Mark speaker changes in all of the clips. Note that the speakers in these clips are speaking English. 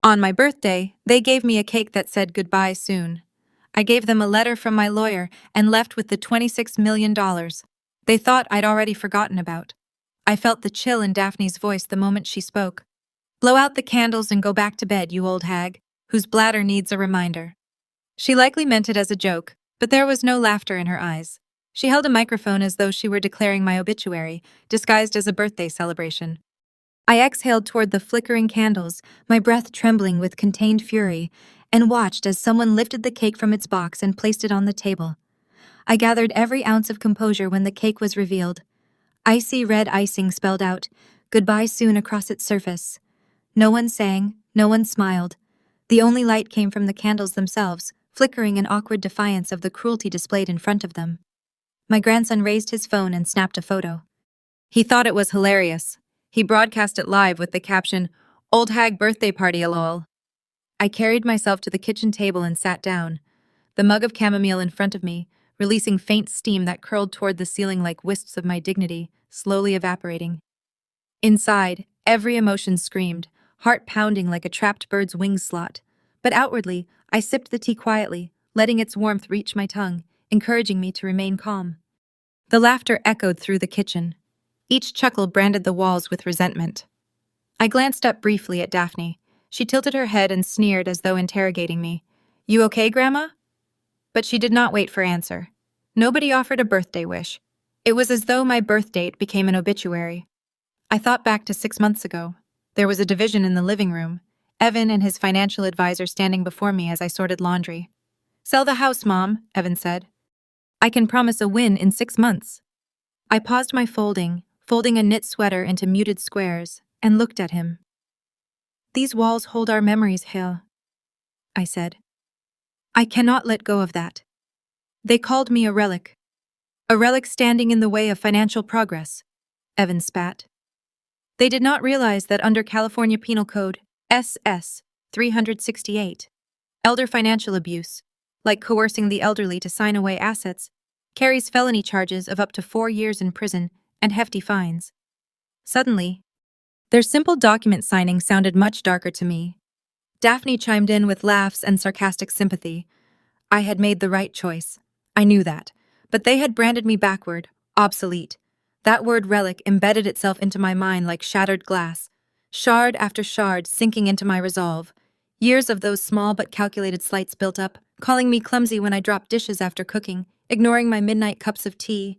Speaker 1: On my birthday, they gave me a cake that said goodbye soon. I gave them a letter from my lawyer and left with the $26 million they thought I'd already forgotten about. I felt the chill in Daphne's voice the moment she spoke. Blow out the candles and go back to bed, you old hag, whose bladder needs a reminder. She likely meant it as a joke, but there was no laughter in her eyes. She held a microphone as though she were declaring my obituary, disguised as a birthday celebration. I exhaled toward the flickering candles, my breath trembling with contained fury, and watched as someone lifted the cake from its box and placed it on the table. I gathered every ounce of composure when the cake was revealed. Icy red icing spelled out, "Goodbye soon," across its surface. No one sang, no one smiled. The only light came from the candles themselves, flickering in awkward defiance of the cruelty displayed in front of them. My grandson raised his phone and snapped a photo. He thought it was hilarious. He broadcast it live with the caption, "Old hag birthday party lol." I carried myself to the kitchen table and sat down, the mug of chamomile in front of me, releasing faint steam that curled toward the ceiling like wisps of my dignity, slowly evaporating. Inside, every emotion screamed, heart pounding like a trapped bird's wing slot. But outwardly, I sipped the tea quietly, letting its warmth reach my tongue, encouraging me to remain calm. The laughter echoed through the kitchen. Each chuckle branded the walls with resentment. I glanced up briefly at Daphne. She tilted her head and sneered as though interrogating me. "You okay, Grandma?" But she did not wait for answer. Nobody offered a birthday wish. It was as though my birth date became an obituary. I thought back to 6 months ago. There was a division in the living room, Evan and his financial advisor standing before me as I sorted laundry. "Sell the house, Mom," Evan said. "I can promise a win in 6 months." I paused my folding a knit sweater into muted squares, and looked at him. "These walls hold our memories, Hale," I said. "I cannot let go of that. They called me a relic standing in the way of financial progress," Evan spat. "They did not realize that under California Penal Code, SS 368, elder financial abuse, like coercing the elderly to sign away assets, carries felony charges of up to 4 years in prison and hefty fines." Suddenly, their simple document signing sounded much darker to me. Daphne chimed in with laughs and sarcastic sympathy. I had made the right choice. I knew that. But they had branded me backward, obsolete. That word relic embedded itself into my mind like shattered glass, shard after shard sinking into my resolve. Years of those small but calculated slights built up, calling me clumsy when I dropped dishes after cooking, ignoring my midnight cups of tea,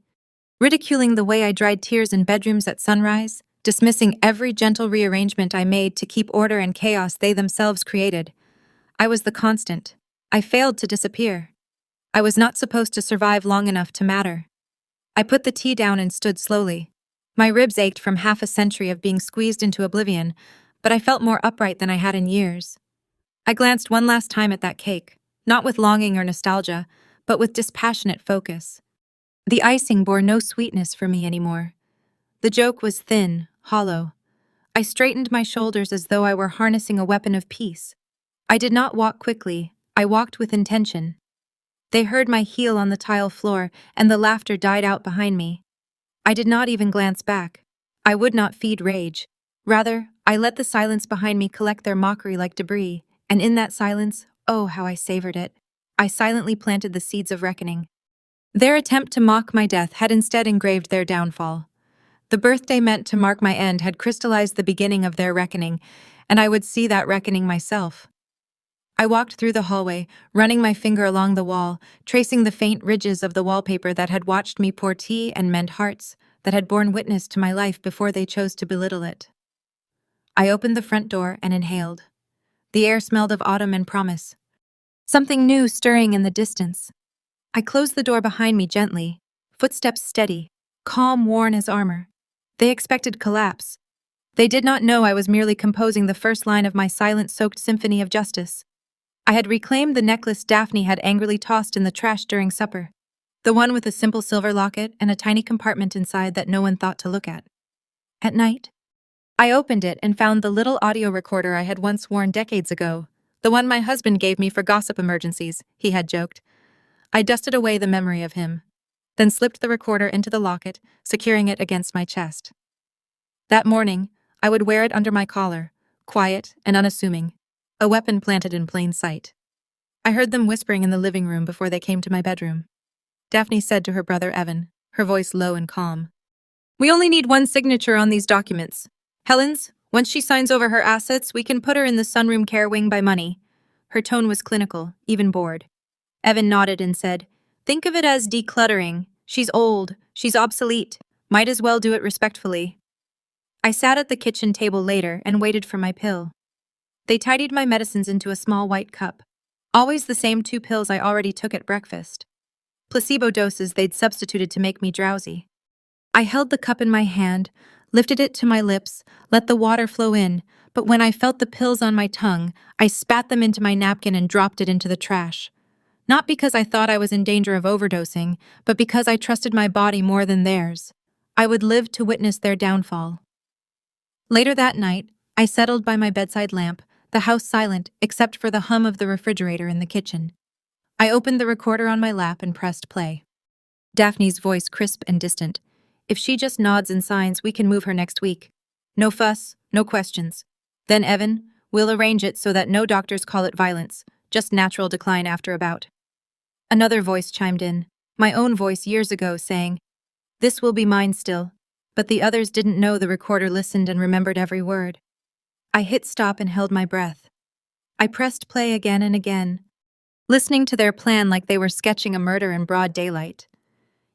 Speaker 1: ridiculing the way I dried tears in bedrooms at sunrise, dismissing every gentle rearrangement I made to keep order and chaos they themselves created. I was the constant. I failed to disappear. I was not supposed to survive long enough to matter. I put the tea down and stood slowly. My ribs ached from half a century of being squeezed into oblivion, but I felt more upright than I had in years. I glanced one last time at that cake, not with longing or nostalgia, but with dispassionate focus. The icing bore no sweetness for me anymore. The joke was thin, hollow. I straightened my shoulders as though I were harnessing a weapon of peace. I did not walk quickly, I walked with intention. They heard my heel on the tile floor, and the laughter died out behind me. I did not even glance back. I would not feed rage. Rather, I let the silence behind me collect their mockery like debris, and in that silence, oh, how I savored it. I silently planted the seeds of reckoning. Their attempt to mock my death had instead engraved their downfall. The birthday meant to mark my end had crystallized the beginning of their reckoning, and I would see that reckoning myself. I walked through the hallway, running my finger along the wall, tracing the faint ridges of the wallpaper that had watched me pour tea and mend hearts, that had borne witness to my life before they chose to belittle it. I opened the front door and inhaled. The air smelled of autumn and promise. Something new stirring in the distance. I closed the door behind me gently, footsteps steady, calm worn as armor. They expected collapse. They did not know I was merely composing the first line of my silent-soaked symphony of justice. I had reclaimed the necklace Daphne had angrily tossed in the trash during supper, the one with a simple silver locket and a tiny compartment inside that no one thought to look at. At night, I opened it and found the little audio recorder I had once worn decades ago, the one my husband gave me for gossip emergencies, he had joked. I dusted away the memory of him, then slipped the recorder into the locket, securing it against my chest. That morning, I would wear it under my collar, quiet and unassuming. a weapon planted in plain sight. I heard them whispering in the living room before they came to my bedroom. Daphne said to her brother Evan, her voice low and calm, "We only need one signature on these documents. Helen's, once she signs over her assets, we can put her in the sunroom care wing by money." Her tone was clinical, even bored. Evan nodded and said, "Think of it as decluttering. She's old, she's obsolete. Might as well do it respectfully." I sat at the kitchen table later and waited for my pill. They tidied my medicines into a small white cup. Always the same 2 pills I already took at breakfast. Placebo doses they'd substituted to make me drowsy. I held the cup in my hand, lifted it to my lips, let the water flow in, but when I felt the pills on my tongue, I spat them into my napkin and dropped it into the trash. Not because I thought I was in danger of overdosing, but because I trusted my body more than theirs. I would live to witness their downfall. Later that night, I settled by my bedside lamp, the house silent except for the hum of the refrigerator in the kitchen. I opened the recorder on my lap and pressed play. Daphne's voice crisp and distant. "If she just nods and signs, we can move her next week. No fuss, no questions. Then Evan, we'll arrange it so that no doctors call it violence, just natural decline after a bout." Another voice chimed in, my own voice years ago, saying, "This will be mine still." But the others didn't know the recorder listened and remembered every word. I hit stop and held my breath. I pressed play again and again, listening to their plan like they were sketching a murder in broad daylight.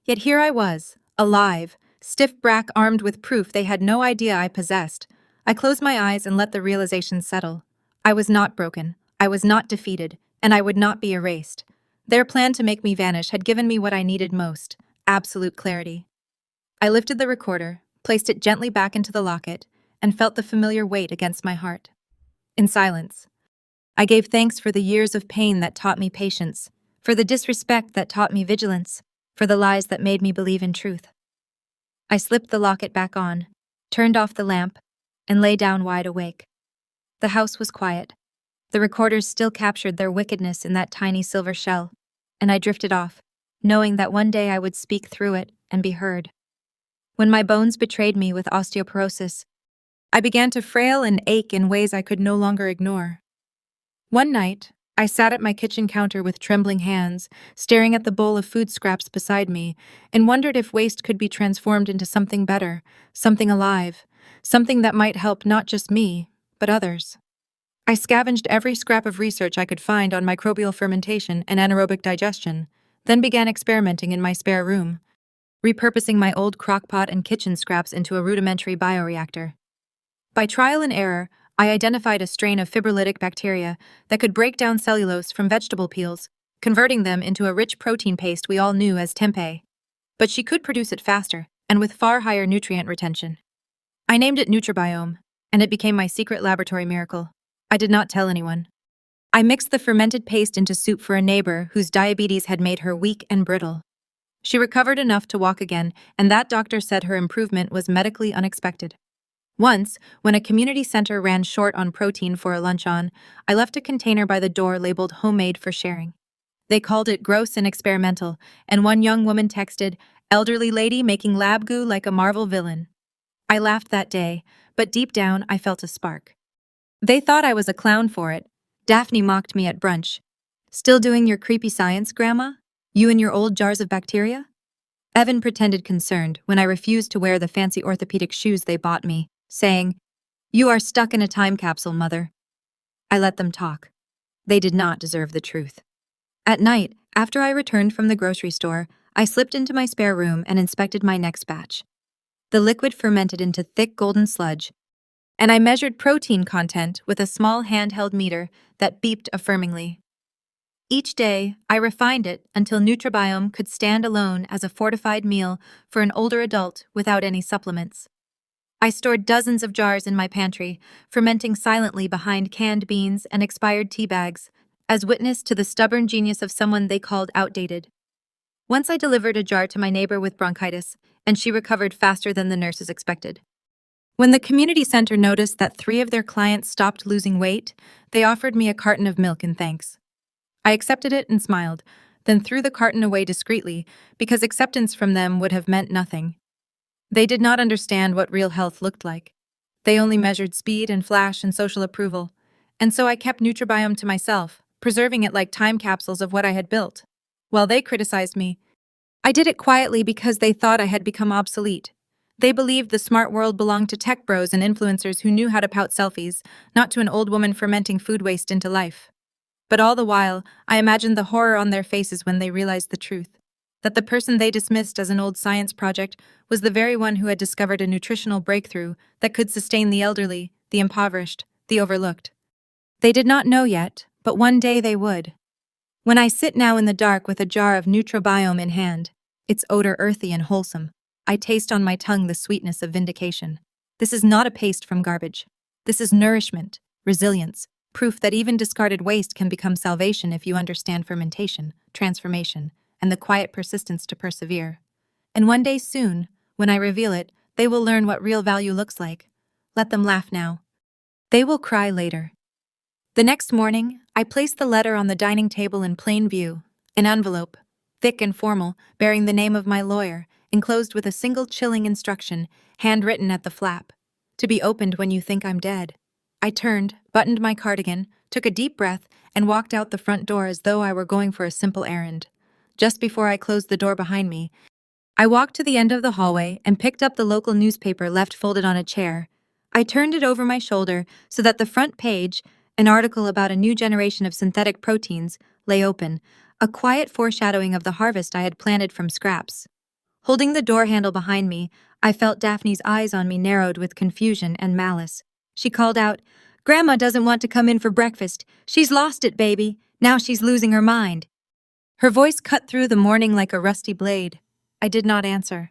Speaker 1: Yet here I was, alive, stiff brack armed with proof they had no idea I possessed. I closed my eyes and let the realization settle. I was not broken, I was not defeated, and I would not be erased. Their plan to make me vanish had given me what I needed most, absolute clarity. I lifted the recorder, placed it gently back into the locket, and felt the familiar weight against my heart. In silence, I gave thanks for the years of pain that taught me patience, for the disrespect that taught me vigilance, for the lies that made me believe in truth. I slipped the locket back on, turned off the lamp, and lay down wide awake. The house was quiet. The recorders still captured their wickedness in that tiny silver shell, and I drifted off, knowing that one day I would speak through it and be heard. When my bones betrayed me with osteoporosis, I began to frail and ache in ways I could no longer ignore. One night, I sat at my kitchen counter with trembling hands, staring at the bowl of food scraps beside me, and wondered if waste could be transformed into something better, something alive, something that might help not just me, but others. I scavenged every scrap of research I could find on microbial fermentation and anaerobic digestion, then began experimenting in my spare room, repurposing my old crockpot and kitchen scraps into a rudimentary bioreactor. By trial and error, I identified a strain of fibrolytic bacteria that could break down cellulose from vegetable peels, converting them into a rich protein paste we all knew as tempeh. But she could produce it faster, and with far higher nutrient retention. I named it Nutribiome, and it became my secret laboratory miracle. I did not tell anyone. I mixed the fermented paste into soup for a neighbor whose diabetes had made her weak and brittle. She recovered enough to walk again, and that doctor said her improvement was medically unexpected. Once, when a community center ran short on protein for a luncheon, I left a container by the door labeled "homemade for sharing." They called it gross and experimental, and one young woman texted, "Elderly lady making lab goo like a Marvel villain." I laughed that day, but deep down I felt a spark. They thought I was a clown for it. Daphne mocked me at brunch. "Still doing your creepy science, Grandma? You and your old jars of bacteria?" Evan pretended concerned when I refused to wear the fancy orthopedic shoes they bought me, saying, "You are stuck in a time capsule, Mother." I let them talk. They did not deserve the truth. At night, after I returned from the grocery store, I slipped into my spare room and inspected my next batch. The liquid fermented into thick golden sludge, and I measured protein content with a small handheld meter that beeped affirmingly. Each day, I refined it until Nutribiome could stand alone as a fortified meal for an older adult without any supplements. I stored dozens of jars in my pantry, fermenting silently behind canned beans and expired tea bags, as witness to the stubborn genius of someone they called outdated. Once I delivered a jar to my neighbor with bronchitis, and she recovered faster than the nurses expected. When the community center noticed that 3 of their clients stopped losing weight, they offered me a carton of milk in thanks. I accepted it and smiled, then threw the carton away discreetly because acceptance from them would have meant nothing. They did not understand what real health looked like. They only measured speed and flash and social approval, And so I kept Nutribiome to myself, preserving it like time capsules of what I had built. While they criticized me, I did it quietly because they thought I had become obsolete. They believed the smart world belonged to tech bros and influencers who knew how to pout selfies, not to an old woman fermenting food waste into life. But all the while, I imagined the horror on their faces when they realized the truth. That the person they dismissed as an old science project was the very one who had discovered a nutritional breakthrough that could sustain the elderly, the impoverished, the overlooked. They did not know yet, but one day they would. When I sit now in the dark with a jar of Nutribiome in hand, its odor earthy and wholesome, I taste on my tongue the sweetness of vindication. This is not a paste from garbage. This is nourishment, resilience, proof that even discarded waste can become salvation if you understand fermentation, transformation, and the quiet persistence to persevere. And one day soon, when I reveal it, they will learn what real value looks like. Let them laugh now. They will cry later. The next morning, I placed the letter on the dining table in plain view, an envelope, thick and formal, bearing the name of my lawyer, enclosed with a single chilling instruction, handwritten at the flap. To be opened when you think I'm dead. I turned, buttoned my cardigan, took a deep breath, and walked out the front door as though I were going for a simple errand. Just before I closed the door behind me, I walked to the end of the hallway and picked up the local newspaper left folded on a chair. I turned it over my shoulder so that the front page, an article about a new generation of synthetic proteins, lay open, a quiet foreshadowing of the harvest I had planted from scraps. Holding the door handle behind me, I felt Daphne's eyes on me narrowed with confusion and malice. She called out, "Grandma doesn't want to come in for breakfast. She's lost it, baby. Now she's losing her mind." Her voice cut through the morning like a rusty blade. I did not answer.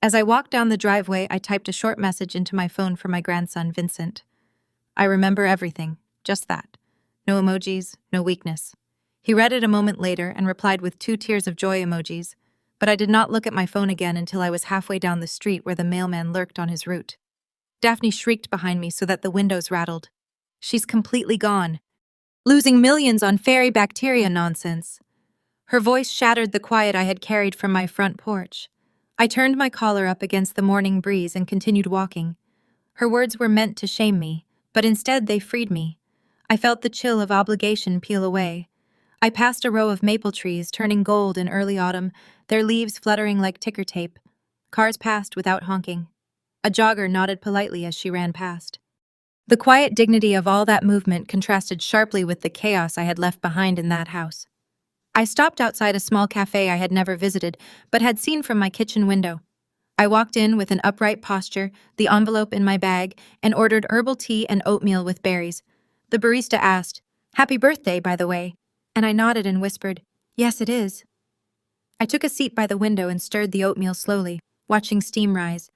Speaker 1: As I walked down the driveway, I typed a short message into my phone for my grandson, Vincent. I remember everything, just that. No emojis, no weakness. He read it a moment later and replied with 2 tears of joy emojis, but I did not look at my phone again until I was halfway down the street where the mailman lurked on his route. Daphne shrieked behind me so that the windows rattled. She's completely gone. Losing millions on fairy bacteria nonsense. Her voice shattered the quiet I had carried from my front porch. I turned my collar up against the morning breeze and continued walking. Her words were meant to shame me, but instead they freed me. I felt the chill of obligation peel away. I passed a row of maple trees turning gold in early autumn, their leaves fluttering like ticker tape. Cars passed without honking. A jogger nodded politely as she ran past. The quiet dignity of all that movement contrasted sharply with the chaos I had left behind in that house. I stopped outside a small cafe I had never visited, but had seen from my kitchen window. I walked in with an upright posture, the envelope in my bag, and ordered herbal tea and oatmeal with berries. The barista asked, "Happy birthday, by the way," and I nodded and whispered, "Yes, it is." I took a seat by the window and stirred the oatmeal slowly, watching steam rise,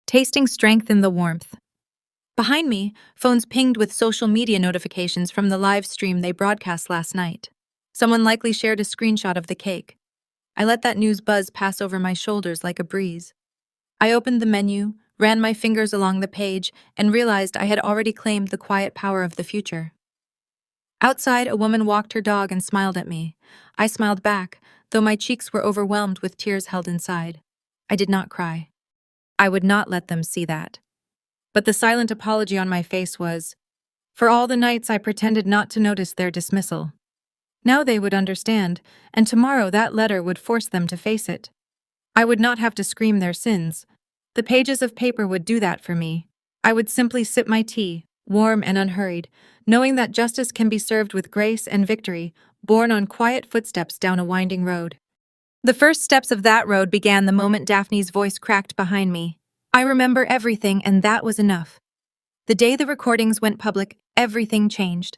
Speaker 1: tasting strength in the warmth. Behind me, phones pinged with social media notifications from the live stream they broadcast last night. Someone likely shared a screenshot of the cake. I let that news buzz pass over my shoulders like a breeze. I opened the menu, ran my fingers along the page, and realized I had already claimed the quiet power of the future. Outside, a woman walked her dog and smiled at me. I smiled back, though my cheeks were overwhelmed with tears held inside. I did not cry. I would not let them see that. But the silent apology on my face was, for all the nights I pretended not to notice their dismissal. Now they would understand, and tomorrow that letter would force them to face it. I would not have to scream their sins. The pages of paper would do that for me. I would simply sip my tea, warm and unhurried, knowing that justice can be served with grace and victory, borne on quiet footsteps down a winding road. The first steps of that road began the moment Daphne's voice cracked behind me. I remember everything, and that was enough. The day the recordings went public, everything changed.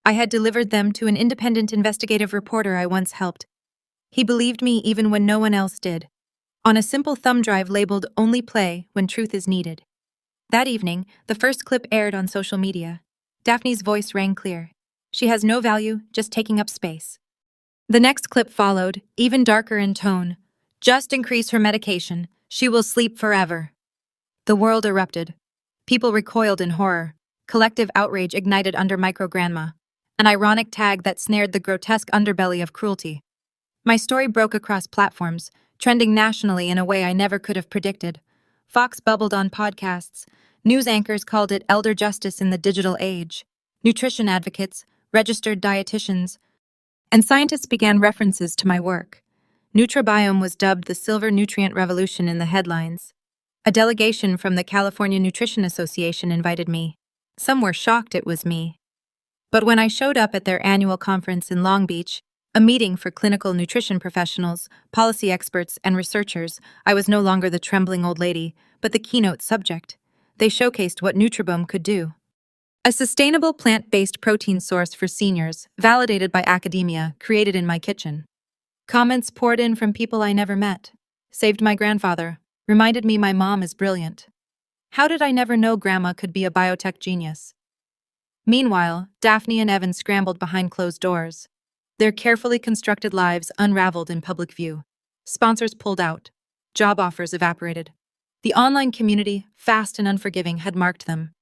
Speaker 1: I had delivered them to an independent investigative reporter I once helped. He believed me even when no one else did. On a simple thumb drive labeled "Only Play When Truth Is Needed." That evening, the first clip aired on social media. Daphne's voice rang clear. She has no value, just taking up space. The next clip followed, even darker in tone. Just increase her medication. She will sleep forever. The world erupted. People recoiled in horror. Collective outrage ignited under micro-grandma. An ironic tag that snared the grotesque underbelly of cruelty. My story broke across platforms, trending nationally in a way I never could have predicted. Fox bubbled on podcasts. News anchors called it elder justice in the digital age. nutrition advocates, registered dietitians, and scientists began references to my work. Nutribiome was dubbed the Silver Nutrient Revolution in the headlines. A delegation from the California Nutrition Association invited me. Some were shocked it was me. But when I showed up at their annual conference in Long Beach, a meeting for clinical nutrition professionals, policy experts, and researchers, I was no longer the trembling old lady, but the keynote subject. They showcased what Nutribiome could do. A sustainable plant-based protein source for seniors, validated by academia, created in my kitchen. Comments poured in from people I never met. Saved my grandfather. Reminded me my mom is brilliant. How did I never know Grandma could be a biotech genius? Meanwhile, Daphne and Evan scrambled behind closed doors. Their carefully constructed lives unraveled in public view. Sponsors pulled out. Job offers evaporated. The online community, fast and unforgiving, had marked them.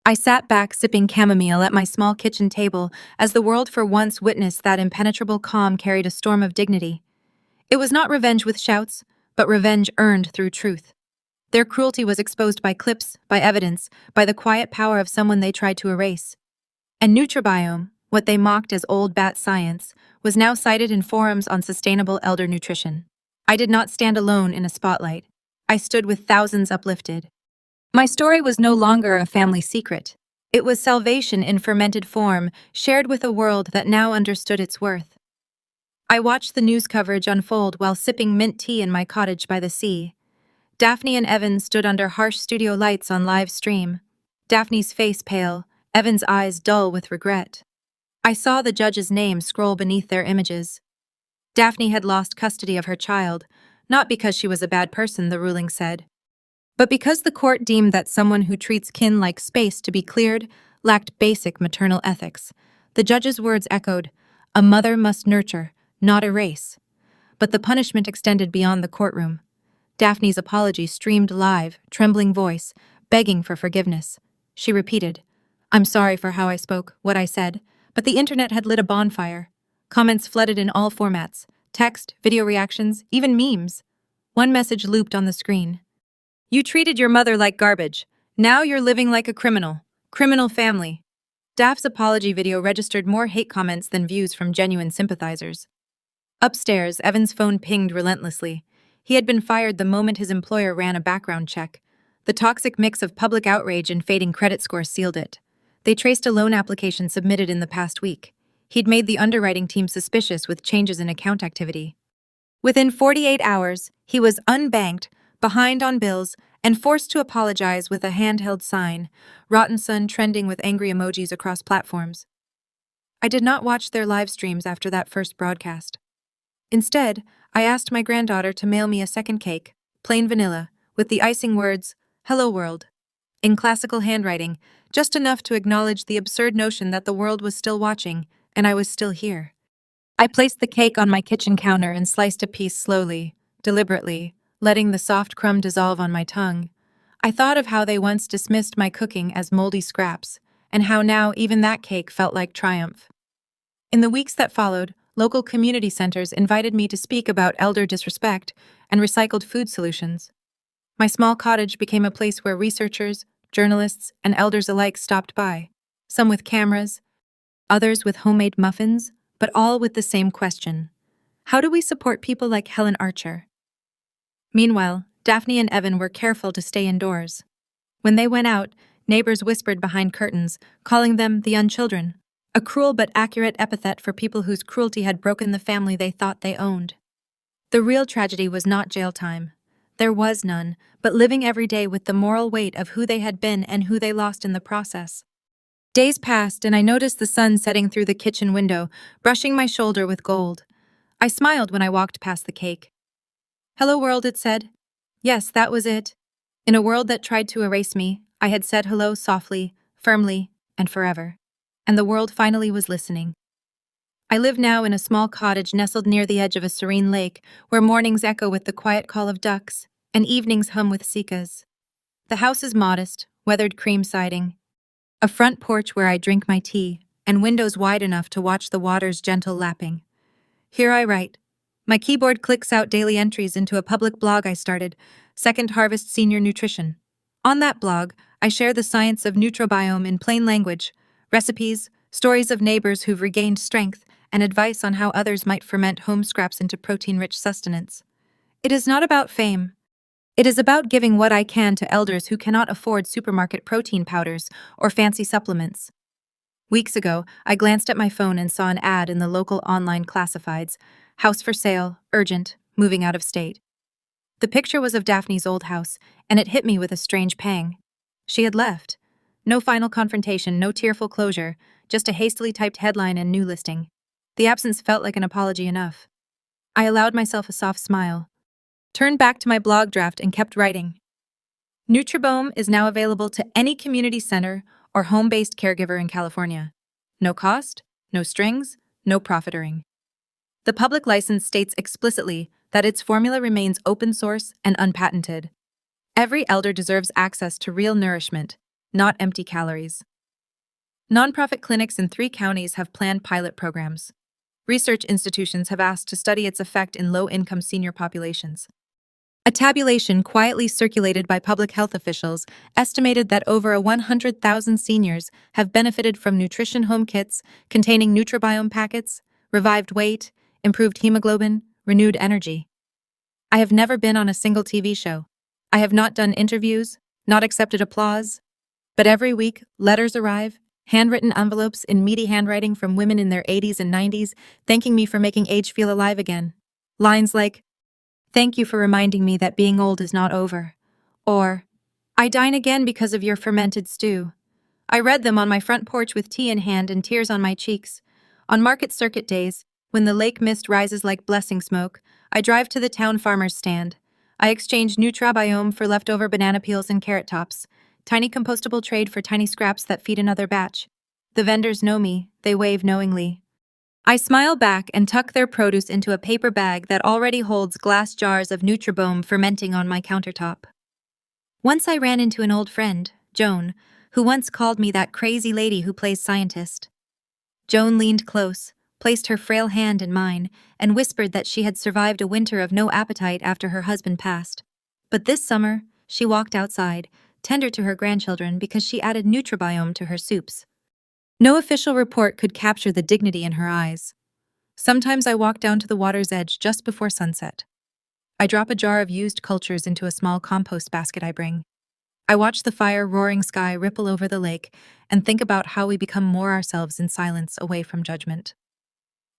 Speaker 1: I sat back sipping chamomile at my small kitchen table as the world for once witnessed that impenetrable calm carried a storm of dignity. It was not revenge with shouts, but revenge earned through truth. Their cruelty was exposed by clips, by evidence, by the quiet power of someone they tried to erase. And Nutribiome, what they mocked as old bat science, was now cited in forums on sustainable elder nutrition. I did not stand alone in a spotlight. I stood with thousands uplifted. My story was no longer a family secret. It was salvation in fermented form, shared with a world that now understood its worth. I watched the news coverage unfold while sipping mint tea in my cottage by the sea. Daphne and Evan stood under harsh studio lights on live stream. Daphne's face pale, Evan's eyes dull with regret. I saw the judge's name scroll beneath their images. Daphne had lost custody of her child, not because she was a bad person, the ruling said, but because the court deemed that someone who treats kin like space to be cleared lacked basic maternal ethics. The judge's words echoed, "A mother must nurture, not erase." But the punishment extended beyond the courtroom. Daphne's apology streamed live, trembling voice, begging for forgiveness. She repeated, "I'm sorry for how I spoke, what I said," but the internet had lit a bonfire. Comments flooded in all formats, text, video reactions, even memes. One message looped on the screen. "You treated your mother like garbage. Now you're living like a criminal. Criminal family." Daph's apology video registered more hate comments than views from genuine sympathizers. Upstairs, Evan's phone pinged relentlessly. He had been fired the moment his employer ran a background check. The toxic mix of public outrage and fading credit score sealed it. They traced a loan application submitted in the past week. He'd made the underwriting team suspicious with changes in account activity. Within 48 hours, he was unbanked, behind on bills, and forced to apologize with a handheld sign, Rotten Sun trending with angry emojis across platforms. I did not watch their live streams after that first broadcast. Instead, I asked my granddaughter to mail me a second cake, plain vanilla, with the icing words, "Hello World," in classical handwriting, just enough to acknowledge the absurd notion that the world was still watching, and I was still here. I placed the cake on my kitchen counter and sliced a piece slowly, deliberately, letting the soft crumb dissolve on my tongue. I thought of how they once dismissed my cooking as moldy scraps, and how now even that cake felt like triumph. In the weeks that followed, local community centers invited me to speak about elder disrespect and recycled food solutions. My small cottage became a place where researchers, journalists, and elders alike stopped by, some with cameras, others with homemade muffins, but all with the same question: how do we support people like Helen Archer? Meanwhile, Daphne and Evan were careful to stay indoors. When they went out, neighbors whispered behind curtains, calling them the unchildren, a cruel but accurate epithet for people whose cruelty had broken the family they thought they owned. The real tragedy was not jail time. There was none, but living every day with the moral weight of who they had been and who they lost in the process. Days passed, and I noticed the sun setting through the kitchen window, brushing my shoulder with gold. I smiled when I walked past the cake. "Hello world," it said. Yes, that was it. In a world that tried to erase me, I had said hello softly, firmly, and forever. And the world finally was listening. I live now in a small cottage nestled near the edge of a serene lake, where mornings echo with the quiet call of ducks, and evenings hum with cicadas. The house is modest, weathered cream siding, a front porch where I drink my tea, and windows wide enough to watch the water's gentle lapping. Here I write. My keyboard clicks out daily entries into a public blog I started, Second Harvest Senior Nutrition. On that blog, I share the science of Nutribiome in plain language, Recipes, stories of neighbors who've regained strength, and advice on how others might ferment home scraps into protein-rich sustenance. It is not about fame. It is about giving what I can to elders who cannot afford supermarket protein powders or fancy supplements. Weeks ago, I glanced at my phone and saw an ad in the local online classifieds: house for sale, urgent, moving out of state. The picture was of Daphne's old house, and it hit me with a strange pang. She had left. No final confrontation, no tearful closure, just a hastily typed headline and new listing. The absence felt like an apology enough. I allowed myself a soft smile, turned back to my blog draft, and kept writing. Nutribome is now available to any community center or home-based caregiver in California. No cost, no strings, no profiteering. The public license states explicitly that its formula remains open source and unpatented. Every elder deserves access to real nourishment, not empty calories. Nonprofit clinics in 3 counties have planned pilot programs. Research institutions have asked to study its effect in low-income senior populations. A tabulation quietly circulated by public health officials estimated that over 100,000 seniors have benefited from nutrition home kits containing Nutribiome packets, revived weight, improved hemoglobin, renewed energy. I have never been on a single TV show. I have not done interviews, not accepted applause. But every week, letters arrive, handwritten envelopes in meaty handwriting from women in their 80s and 90s, thanking me for making age feel alive again. Lines like, "Thank you for reminding me that being old is not over." Or, "I dine again because of your fermented stew." I read them on my front porch with tea in hand and tears on my cheeks. On market circuit days, when the lake mist rises like blessing smoke, I drive to the town farmer's stand. I exchange Nutribiome for leftover banana peels and carrot tops. Tiny compostable trade for tiny scraps that feed another batch. The vendors know me, they wave knowingly. I smile back and tuck their produce into a paper bag that already holds glass jars of Nutribome fermenting on my countertop. Once I ran into an old friend, Joan, who once called me that crazy lady who plays scientist. Joan leaned close, placed her frail hand in mine, and whispered that she had survived a winter of no appetite after her husband passed. But this summer, she walked outside, tender to her grandchildren because she added Nutribiome to her soups. No official report could capture the dignity in her eyes. Sometimes I walk down to the water's edge just before sunset. I drop a jar of used cultures into a small compost basket I bring. I watch the fire-roaring sky ripple over the lake and think about how we become more ourselves in silence away from judgment.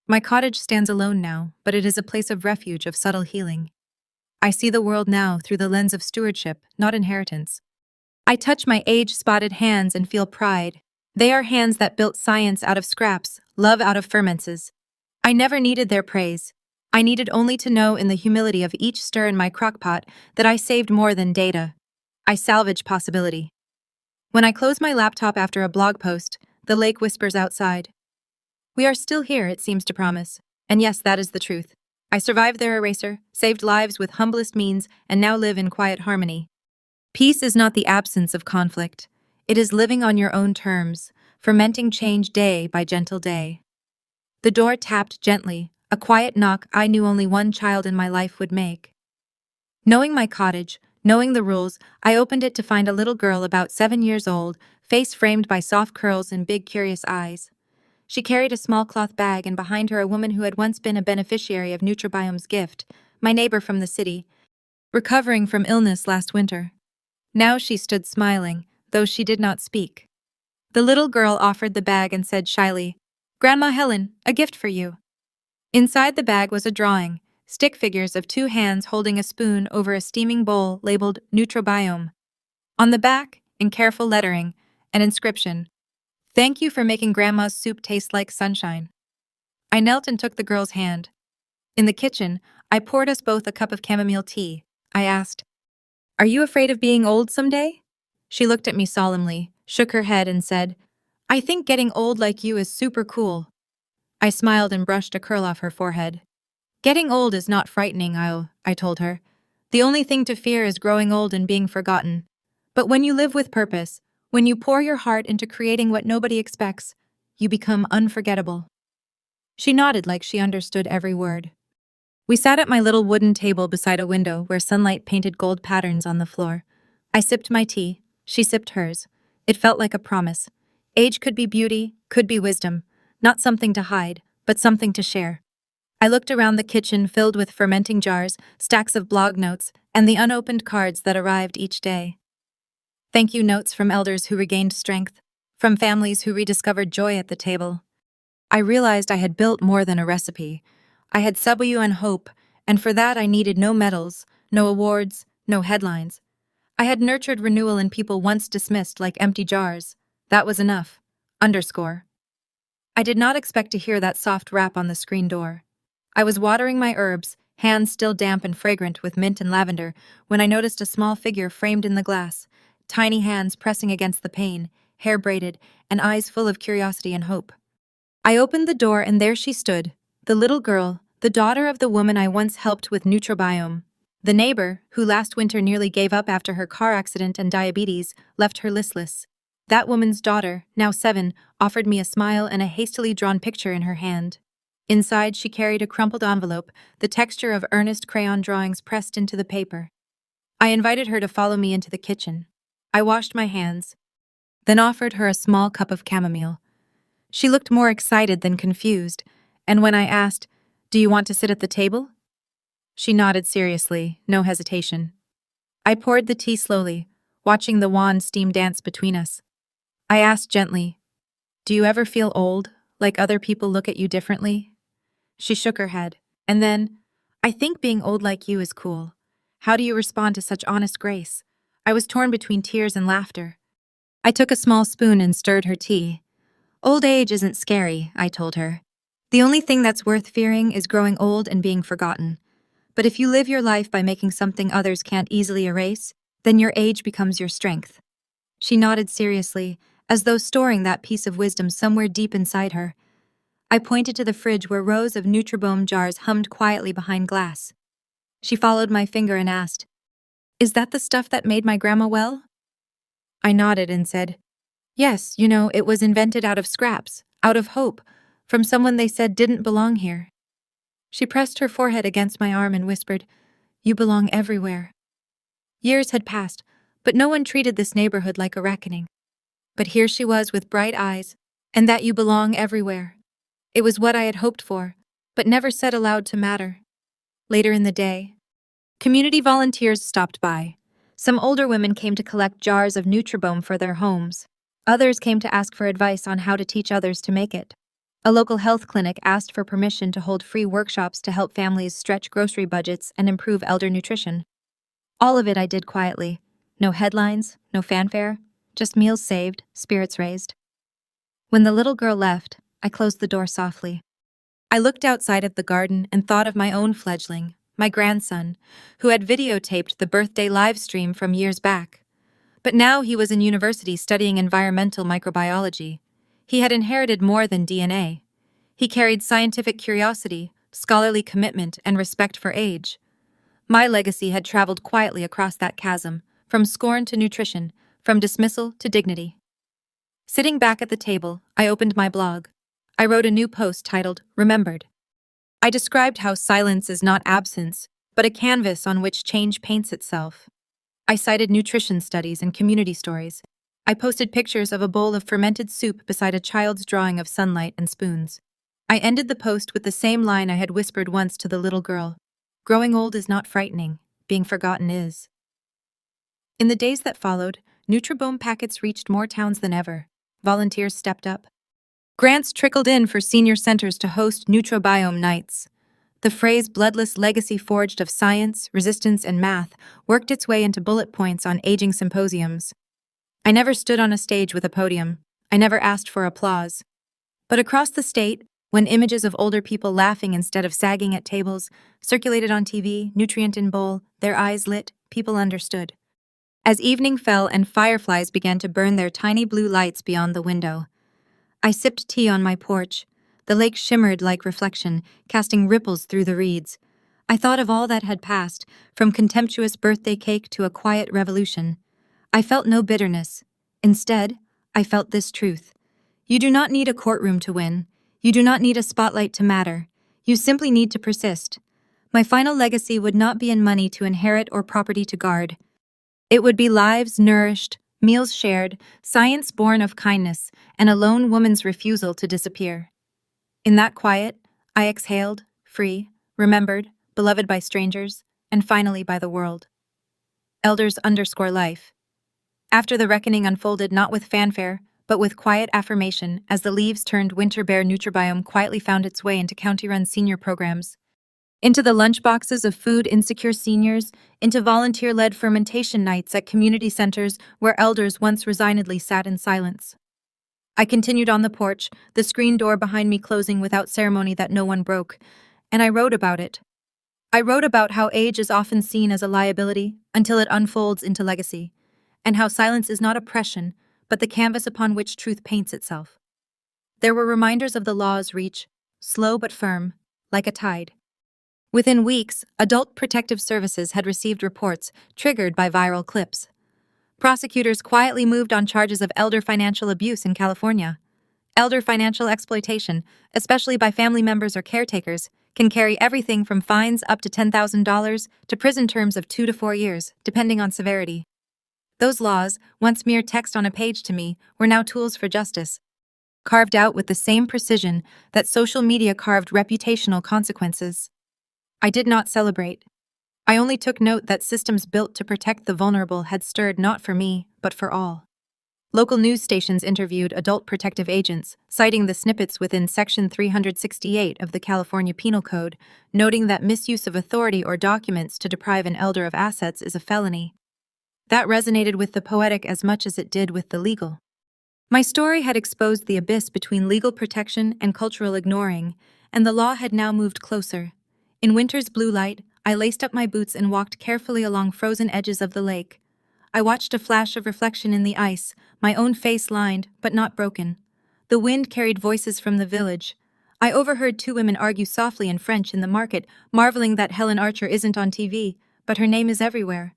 Speaker 1: My cottage stands alone now, but it is a place of refuge, of subtle healing. I see the world now through the lens of stewardship, not inheritance. I touch my age-spotted hands and feel pride. They are hands that built science out of scraps, love out of ferments. I never needed their praise. I needed only to know in the humility of each stir in my crockpot that I saved more than data. I salvage possibility. When I close my laptop after a blog post, the lake whispers outside. We are still here, it seems to promise. And yes, that is the truth. I survived their eraser, saved lives with humblest means, and now live in quiet harmony. Peace is not the absence of conflict. It is living on your own terms, fermenting change day by gentle day. The door tapped gently, a quiet knock I knew only one child in my life would make. Knowing my cottage, knowing the rules, I opened it to find a little girl about 7 years old, face framed by soft curls and big curious eyes. She carried a small cloth bag, and behind her a woman who had once been a beneficiary of Nutribiome's gift, my neighbor from the city, recovering from illness last winter. Now she stood smiling, though she did not speak. The little girl offered the bag and said shyly, "Grandma Helen, a gift for you." Inside the bag was a drawing, stick figures of 2 hands holding a spoon over a steaming bowl labeled Nutribiome. On the back, in careful lettering, an inscription: "Thank you for making Grandma's soup taste like sunshine." I knelt and took the girl's hand. In the kitchen, I poured us both a cup of chamomile tea. I asked, "Are you afraid of being old someday?" She looked at me solemnly, shook her head, and said, "I think getting old like you is super cool." I smiled and brushed a curl off her forehead. "Getting old is not frightening, I told her. The only thing to fear is growing old and being forgotten. But when you live with purpose, when you pour your heart into creating what nobody expects, you become unforgettable." She nodded like she understood every word. We sat at my little wooden table beside a window where sunlight painted gold patterns on the floor. I sipped my tea, she sipped hers. It felt like a promise. Age could be beauty, could be wisdom, not something to hide, but something to share. I looked around the kitchen filled with fermenting jars, stacks of blog notes, and the unopened cards that arrived each day. Thank you notes from elders who regained strength, from families who rediscovered joy at the table. I realized I had built more than a recipe. I had W and hope, and for that I needed no medals, no awards, no headlines. I had nurtured renewal in people once dismissed like empty jars. That was enough. Underscore. I did not expect to hear that soft rap on the screen door. I was watering my herbs, hands still damp and fragrant with mint and lavender, when I noticed a small figure framed in the glass, tiny hands pressing against the pane, hair braided, and eyes full of curiosity and hope. I opened the door and there she stood, the little girl, the daughter of the woman I once helped with Nutribiome. The neighbor, who last winter nearly gave up after her car accident and diabetes, left her listless. That woman's daughter, now 7, offered me a smile and a hastily drawn picture in her hand. Inside, she carried a crumpled envelope, the texture of earnest crayon drawings pressed into the paper. I invited her to follow me into the kitchen. I washed my hands, then offered her a small cup of chamomile. She looked more excited than confused, and when I asked, "Do you want to sit at the table?" she nodded seriously, no hesitation. I poured the tea slowly, watching the wan steam dance between us. I asked gently, "Do you ever feel old, like other people look at you differently?" She shook her head, and then, "I think being old like you is cool. How do you respond to such honest grace?" I was torn between tears and laughter. I took a small spoon and stirred her tea. "Old age isn't scary," I told her. "The only thing that's worth fearing is growing old and being forgotten. But if you live your life by making something others can't easily erase, then your age becomes your strength." She nodded seriously, as though storing that piece of wisdom somewhere deep inside her. I pointed to the fridge where rows of Nutribiome jars hummed quietly behind glass. She followed my finger and asked, "Is that the stuff that made my grandma well?" I nodded and said, "Yes, it was invented out of scraps, out of hope, from someone they said didn't belong here." She pressed her forehead against my arm and whispered, "You belong everywhere." Years had passed, but no one treated this neighborhood like a reckoning. But here she was with bright eyes, and that "you belong everywhere." It was what I had hoped for, but never said aloud to matter. Later in the day, community volunteers stopped by. Some older women came to collect jars of Nutribiome for their homes. Others came to ask for advice on how to teach others to make it. A local health clinic asked for permission to hold free workshops to help families stretch grocery budgets and improve elder nutrition. All of it I did quietly. No headlines, no fanfare, just meals saved, spirits raised. When the little girl left, I closed the door softly. I looked outside at the garden and thought of my own fledgling, my grandson, who had videotaped the birthday live stream from years back. But now he was in university studying environmental microbiology. He had inherited more than DNA. He carried scientific curiosity, scholarly commitment, and respect for age. My legacy had traveled quietly across that chasm, from scorn to nutrition, from dismissal to dignity. Sitting back at the table, I opened my blog. I wrote a new post titled, "Remembered." I described how silence is not absence, but a canvas on which change paints itself. I cited nutrition studies and community stories. I posted pictures of a bowl of fermented soup beside a child's drawing of sunlight and spoons. I ended the post with the same line I had whispered once to the little girl. Growing old is not frightening, being forgotten is. In the days that followed, Nutribiome packets reached more towns than ever. Volunteers stepped up. Grants trickled in for senior centers to host Nutribiome nights. The phrase "bloodless legacy forged of science, resistance, and math" worked its way into bullet points on aging symposiums. I never stood on a stage with a podium. I never asked for applause. But across the state, when images of older people laughing instead of sagging at tables circulated on TV, nutrient in bowl, their eyes lit, people understood. As evening fell and fireflies began to burn their tiny blue lights beyond the window, I sipped tea on my porch. The lake shimmered like reflection, casting ripples through the reeds. I thought of all that had passed, from contemptuous birthday cake to a quiet revolution. I felt no bitterness. Instead, I felt this truth. You do not need a courtroom to win. You do not need a spotlight to matter. You simply need to persist. My final legacy would not be in money to inherit or property to guard. It would be lives nourished, Meals shared, science born of kindness, and a lone woman's refusal to disappear. In that quiet, I exhaled, free, remembered, beloved by strangers, and finally by the world. Elders_life. After the reckoning unfolded not with fanfare, but with quiet affirmation, as the leaves turned winter bare Nutribiome quietly found its way into county-run senior programs, into the lunchboxes of food-insecure seniors, into volunteer-led fermentation nights at community centers where elders once resignedly sat in silence. I continued on the porch, the screen door behind me closing without ceremony that no one broke, and I wrote about it. I wrote about how age is often seen as a liability until it unfolds into legacy, and how silence is not oppression, but the canvas upon which truth paints itself. There were reminders of the law's reach, slow but firm, like a tide. Within weeks, Adult Protective Services had received reports triggered by viral clips. Prosecutors quietly moved on charges of elder financial abuse in California. Elder financial exploitation, especially by family members or caretakers, can carry everything from fines up to $10,000 to prison terms of 2 to 4 years, depending on severity. Those laws, once mere text on a page to me, were now tools for justice, carved out with the same precision that social media carved reputational consequences. I did not celebrate. I only took note that systems built to protect the vulnerable had stirred not for me, but for all. Local news stations interviewed adult protective agents, citing the snippets within Section 368 of the California Penal Code, noting that misuse of authority or documents to deprive an elder of assets is a felony. That resonated with the poetic as much as it did with the legal. My story had exposed the abyss between legal protection and cultural ignoring, and the law had now moved closer. In winter's blue light, I laced up my boots and walked carefully along frozen edges of the lake. I watched a flash of reflection in the ice, my own face lined, but not broken. The wind carried voices from the village. I overheard 2 women argue softly in French in the market, marveling that Helen Archer isn't on TV, but her name is everywhere.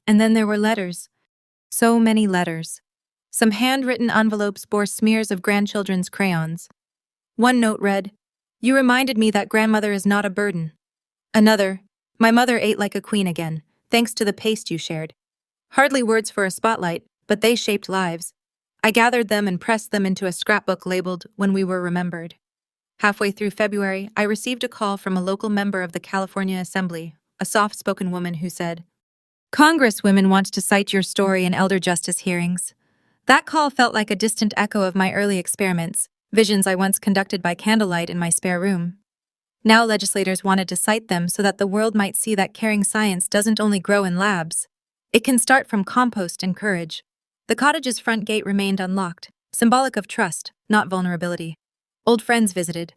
Speaker 1: And then there were letters. So many letters. Some handwritten envelopes bore smears of grandchildren's crayons. One note read, "You reminded me that grandmother is not a burden." Another, "My mother ate like a queen again, thanks to the paste you shared." Hardly words for a spotlight, but they shaped lives. I gathered them and pressed them into a scrapbook labeled "When We Were Remembered." Halfway through February, I received a call from a local member of the California Assembly, a soft-spoken woman who said, "Congresswomen want to cite your story in elder justice hearings." That call felt like a distant echo of my early experiments, visions I once conducted by candlelight in my spare room. Now legislators wanted to cite them so that the world might see that caring science doesn't only grow in labs. It can start from compost and courage. The cottage's front gate remained unlocked, symbolic of trust, not vulnerability. Old friends visited.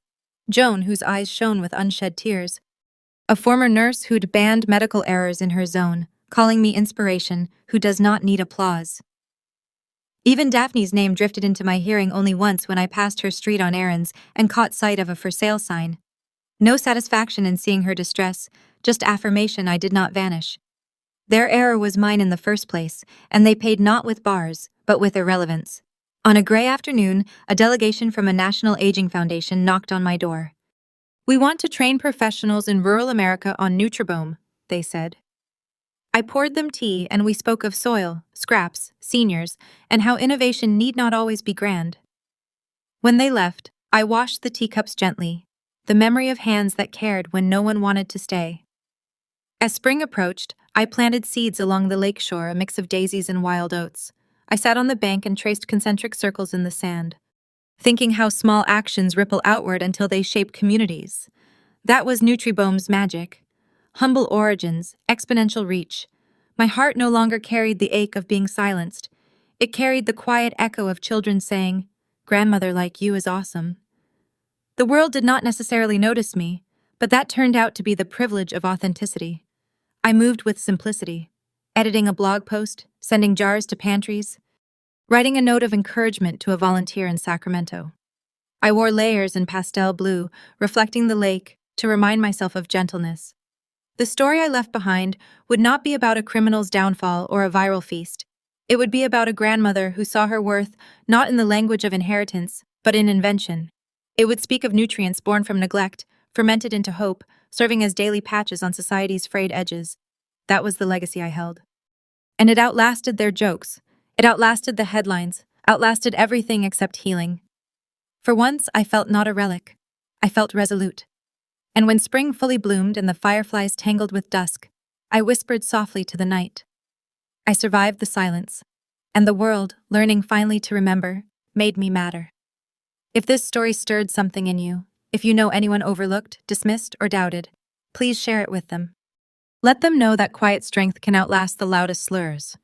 Speaker 1: Joan, whose eyes shone with unshed tears. A former nurse who'd banned medical errors in her zone, calling me inspiration, who does not need applause. Even Daphne's name drifted into my hearing only once when I passed her street on errands and caught sight of a for sale sign. No satisfaction in seeing her distress, just affirmation I did not vanish. Their error was mine in the first place, and they paid not with bars, but with irrelevance. On a gray afternoon, a delegation from a national aging foundation knocked on my door. "We want to train professionals in rural America on Nutribiome," they said. I poured them tea and we spoke of soil, scraps, seniors, and how innovation need not always be grand. When they left, I washed the teacups gently, the memory of hands that cared when no one wanted to stay. As spring approached, I planted seeds along the lakeshore, a mix of daisies and wild oats. I sat on the bank and traced concentric circles in the sand, thinking how small actions ripple outward until they shape communities. That was Nutribiome's magic. Humble origins, exponential reach. My heart no longer carried the ache of being silenced. It carried the quiet echo of children saying, "Grandmother like you is awesome." The world did not necessarily notice me, but that turned out to be the privilege of authenticity. I moved with simplicity, editing a blog post, sending jars to pantries, writing a note of encouragement to a volunteer in Sacramento. I wore layers in pastel blue, reflecting the lake, to remind myself of gentleness. The story I left behind would not be about a criminal's downfall or a viral feast. It would be about a grandmother who saw her worth not in the language of inheritance, but in invention. It would speak of nutrients born from neglect, fermented into hope, serving as daily patches on society's frayed edges. That was the legacy I held. And it outlasted their jokes. It outlasted the headlines, outlasted everything except healing. For once, I felt not a relic. I felt resolute. And when spring fully bloomed and the fireflies tangled with dusk, I whispered softly to the night. I survived the silence, and the world, learning finally to remember, made me matter. If this story stirred something in you, if you know anyone overlooked, dismissed, or doubted, please share it with them. Let them know that quiet strength can outlast the loudest slurs.